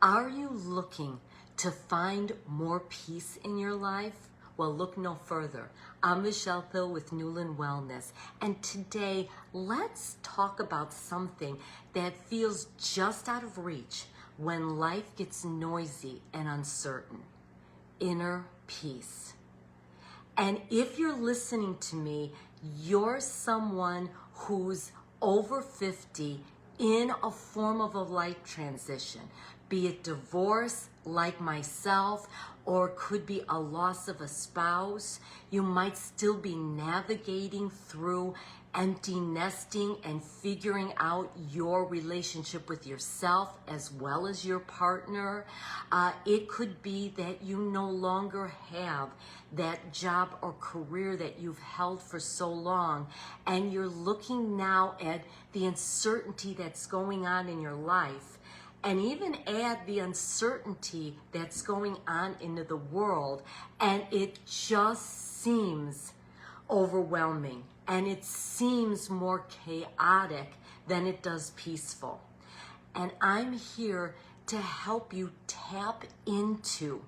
Are you looking to find more peace in your life? Well, look no further. I'm Michele Thill with Newland Wellness, and today let's talk about something that feels just out of reach when life gets noisy and uncertain: inner peace. And if you're listening to me, you're someone who's over 50 in a form of a life transition, be it divorce like myself, or could be a loss of a spouse. You might still be navigating through empty nesting and figuring out your relationship with yourself as well as your partner. It could be that you no longer have that job or career that you've held for so long, and you're looking now at the uncertainty that's going on in your life, and even add the uncertainty that's going on into the world, and it just seems overwhelming, and it seems more chaotic than it does peaceful. And I'm here to help you tap into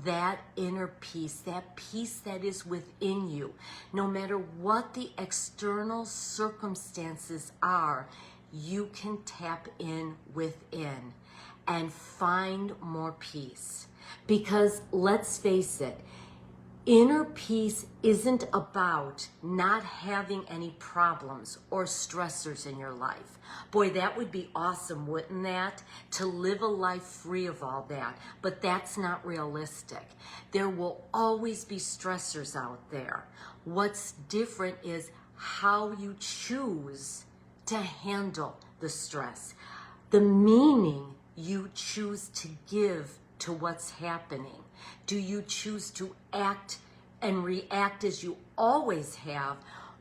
that inner peace that is within you. No matter what the external circumstances are, you can tap in within and find more peace. Because let's face it, inner peace isn't about not having any problems or stressors in your life. Boy, that would be awesome, wouldn't that? To live a life free of all that. But that's not realistic. There will always be stressors out there. What's different is how you choose to handle the stress, the meaning you choose to give to what's happening. Do you choose to act and react as you always have,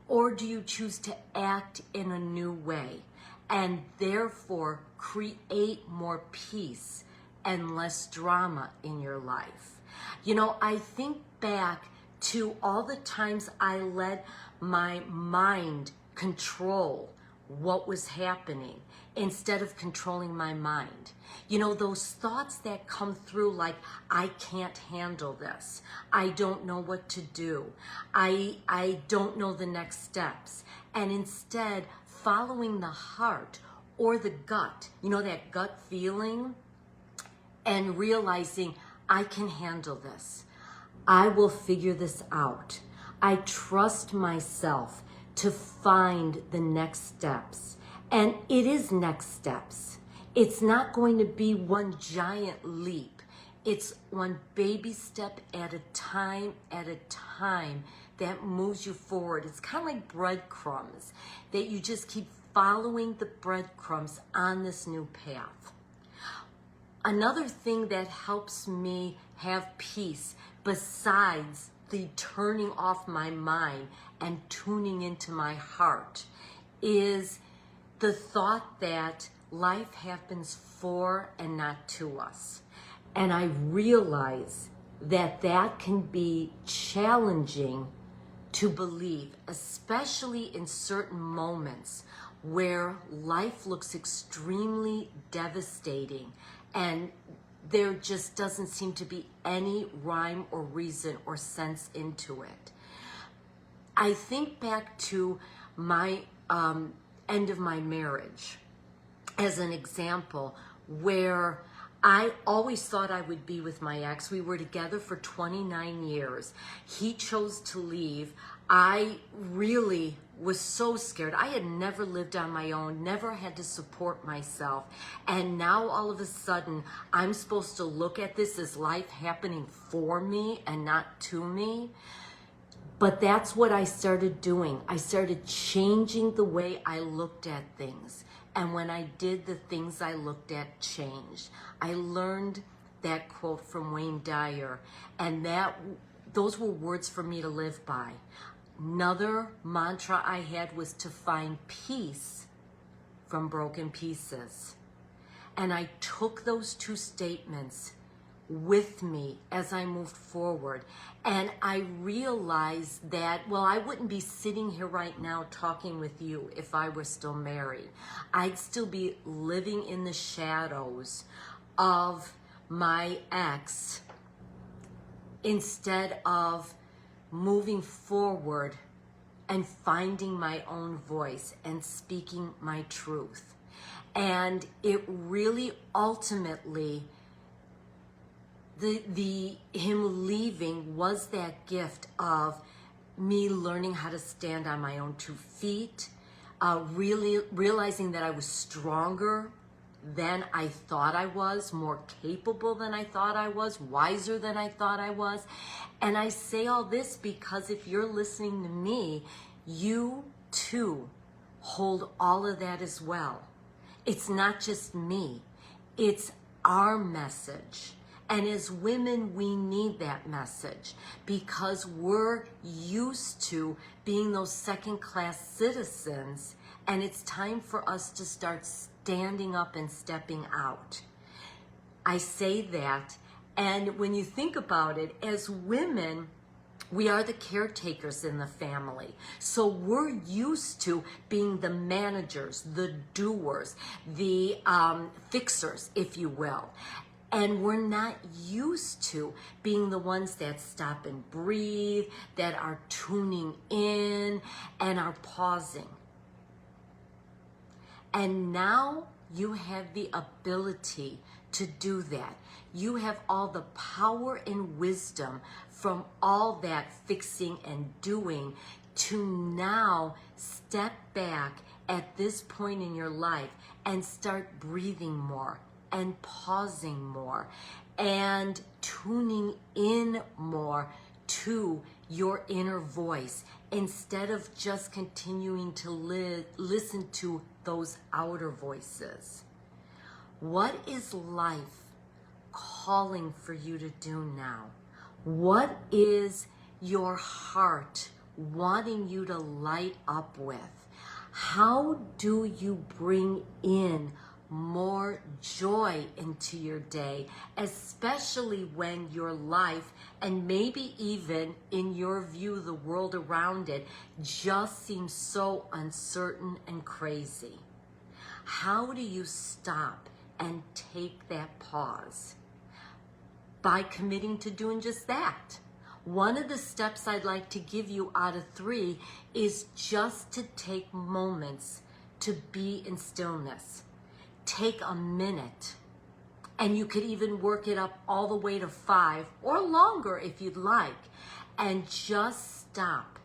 or do you choose to act in a new way and therefore create more peace and less drama in your life? You know, I think back to all the times I let my mind control what was happening instead of controlling my mind. You know, those thoughts that come through like, I can't handle this. I don't know what to do. I don't know the next steps. And instead, following the heart or the gut, you know, that gut feeling, and realizing I can handle this. I will figure this out. I trust myself to find the next steps. And it is next steps. It's not going to be one giant leap. It's one baby step at a time that moves you forward. It's kind of like breadcrumbs, that you just keep following the breadcrumbs on this new path. Another thing that helps me have peace, besides the turning off my mind and tuning into my heart, is the thought that life happens for and not to us. And I realize that that can be challenging to believe, especially in certain moments where life looks extremely devastating and there just doesn't seem to be any rhyme or reason or sense into it. I think back to my end of my marriage as an example, where I always thought I would be with my ex. We were together for 29 years. He chose to leave. I really was so scared. I had never lived on my own, never had to support myself. And now all of a sudden, I'm supposed to look at this as life happening for me and not to me. But that's what I started doing. I started changing the way I looked at things. And when I did, the things I looked at changed. I learned that quote from Wayne Dyer, and those were words for me to live by. Another mantra I had was to find peace from broken pieces. And I took those two statements with me as I moved forward. And I realized that, well, I wouldn't be sitting here right now talking with you if I were still married. I'd still be living in the shadows of my ex, instead of moving forward and finding my own voice and speaking my truth. And it really ultimately, him leaving was that gift of me learning how to stand on my own 2 feet, really realizing that I was stronger than I thought I was, more capable than I thought I was, wiser than I thought I was. And I say all this because if you're listening to me, you too hold all of that as well. It's not just me, it's our message. And as women, we need that message because we're used to being those second-class citizens, and it's time for us to start standing up and stepping out. I say that, and when you think about it, as women, we are the caretakers in the family. So we're used to being the managers, the doers, the fixers, if you will. And we're not used to being the ones that stop and breathe, that are tuning in and are pausing. And now you have the ability to do that. You have all the power and wisdom from all that fixing and doing to now step back at this point in your life and start breathing more and pausing more and tuning in more to your inner voice instead of just continuing to listen to those outer voices. What is life calling for you to do now? What is your heart wanting you to light up with? How do you bring in more joy into your day, especially when your life, and maybe even in your view, the world around it, just seems so uncertain and crazy? How do you stop and take that pause? By committing to doing just that. One of the steps I'd like to give you out of 3 is just to take moments to be in stillness. Take a minute, and you could even work it up all the way to 5 or longer if you'd like, and just stop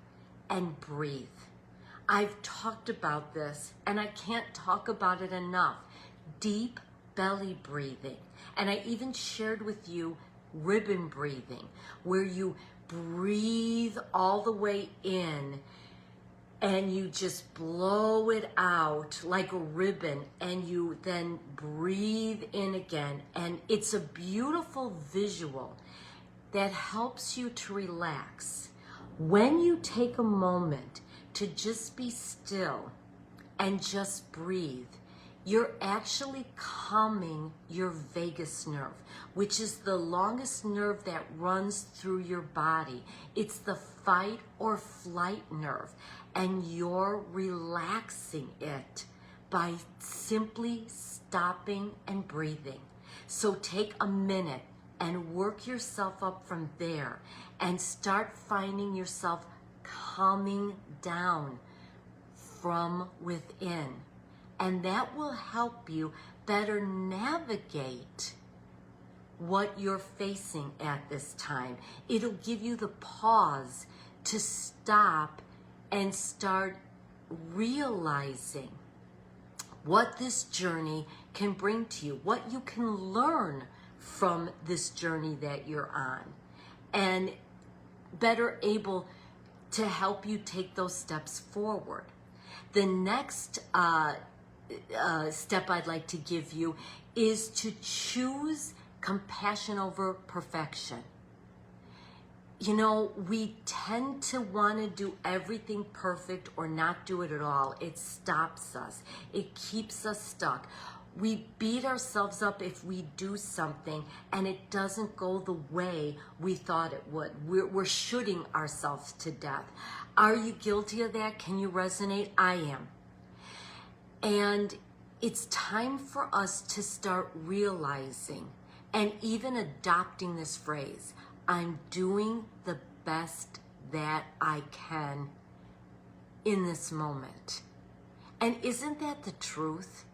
and breathe. I've talked about this, and I can't talk about it enough. Deep belly breathing. And I even shared with you ribbon breathing, where you breathe all the way in and you just blow it out like a ribbon, and you then breathe in again. And it's a beautiful visual that helps you to relax. When you take a moment to just be still and just breathe, you're actually calming your vagus nerve, which is the longest nerve that runs through your body. It's the fight or flight nerve, and you're relaxing it by simply stopping and breathing. So take a minute and work yourself up from there and start finding yourself calming down from within. And that will help you better navigate what you're facing at this time. It'll give you the pause to stop and start realizing what this journey can bring to you, what you can learn from this journey that you're on, and better able to help you take those steps forward. The next step I'd like to give you is to choose compassion over perfection. You know, we tend to want to do everything perfect or not do it at all. It stops us. It keeps us stuck. We beat ourselves up if we do something and it doesn't go the way we thought it would. We're shooting ourselves to death. Are you guilty of that? Can you resonate? I am. And it's time for us to start realizing And even adopting this phrase, I'm doing the best that I can in this moment. And isn't that the truth?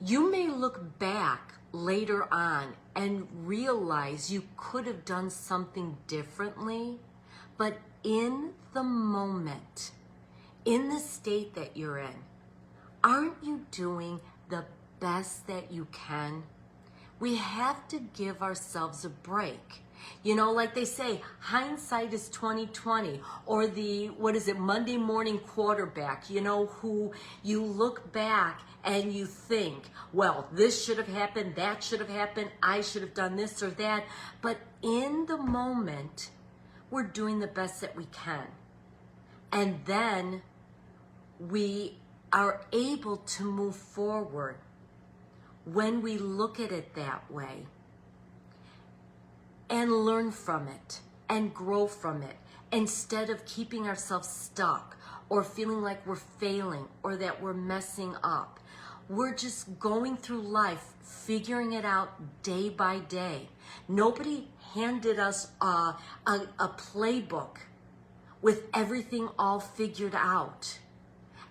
You may look back later on and realize you could have done something differently, but in the moment, in the state that you're in, aren't you doing the best that you can? We have to give ourselves a break. You know, like they say, hindsight is 20/20, or the, Monday morning quarterback, you know, who you look back and you think, well, this should have happened, that should have happened, I should have done this or that. But in the moment, we're doing the best that we can. And then we are able to move forward when we look at it that way and learn from it and grow from it, instead of keeping ourselves stuck or feeling like we're failing or that we're messing up. We're just going through life, figuring it out day by day. Nobody handed us a playbook with everything all figured out.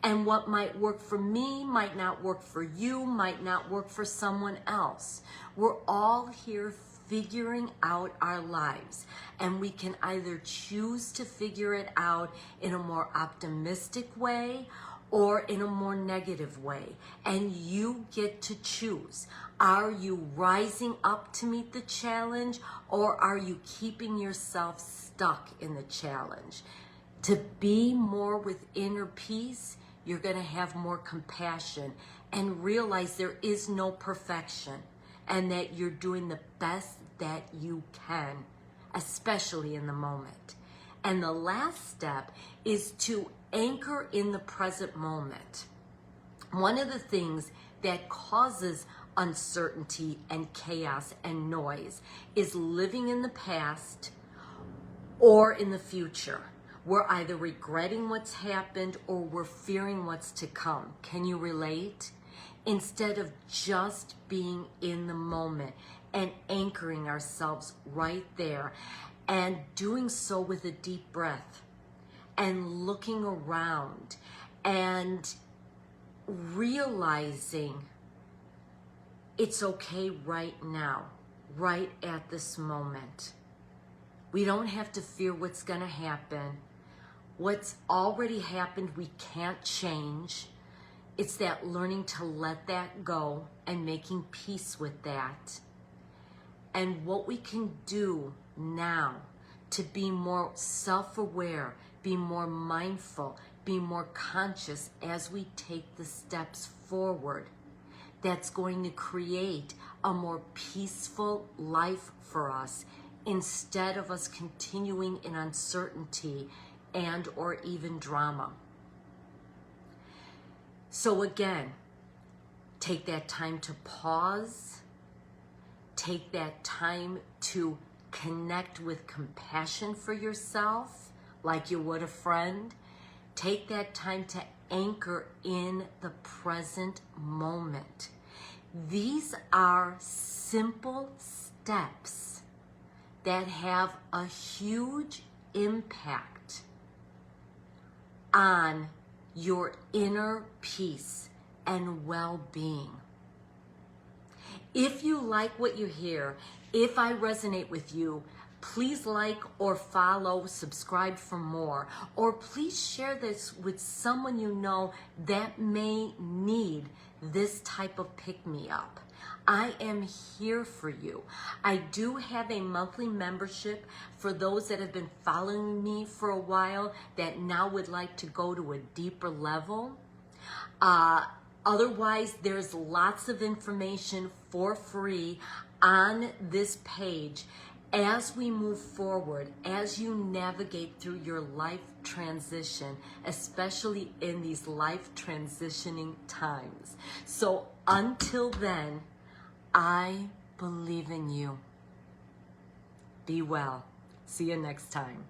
And what might work for me might not work for you, might not work for someone else. We're all here figuring out our lives, and we can either choose to figure it out in a more optimistic way or in a more negative way. And you get to choose. Are you rising up to meet the challenge, or are you keeping yourself stuck in the challenge? To be more with inner peace, you're going to have more compassion and realize there is no perfection, and that you're doing the best that you can, especially in the moment. And the last step is to anchor in the present moment. One of the things that causes uncertainty and chaos and noise is living in the past or in the future. We're either regretting what's happened or we're fearing what's to come. Can you relate? Instead of just being in the moment and anchoring ourselves right there, and doing so with a deep breath and looking around and realizing it's okay right now, right at this moment. We don't have to fear what's going to happen. What's already happened, we can't change. It's that learning to let that go and making peace with that. And what we can do now to be more self-aware, be more mindful, be more conscious as we take the steps forward, that's going to create a more peaceful life for us, instead of us continuing in uncertainty and or even drama. So again, take that time to pause. Take that time to connect with compassion for yourself, like you would a friend. Take that time to anchor in the present moment. These are simple steps that have a huge impact on your inner peace and well-being. If you like what you hear, if I resonate with you, please like or follow, subscribe for more, or please share this with someone you know that may need this type of pick-me-up. I am here for you. I do have a monthly membership for those that have been following me for a while that now would like to go to a deeper level. Otherwise, there's lots of information for free on this page as we move forward, as you navigate through your life transition, especially in these life transitioning times. So until then, I believe in you. Be well. See you next time.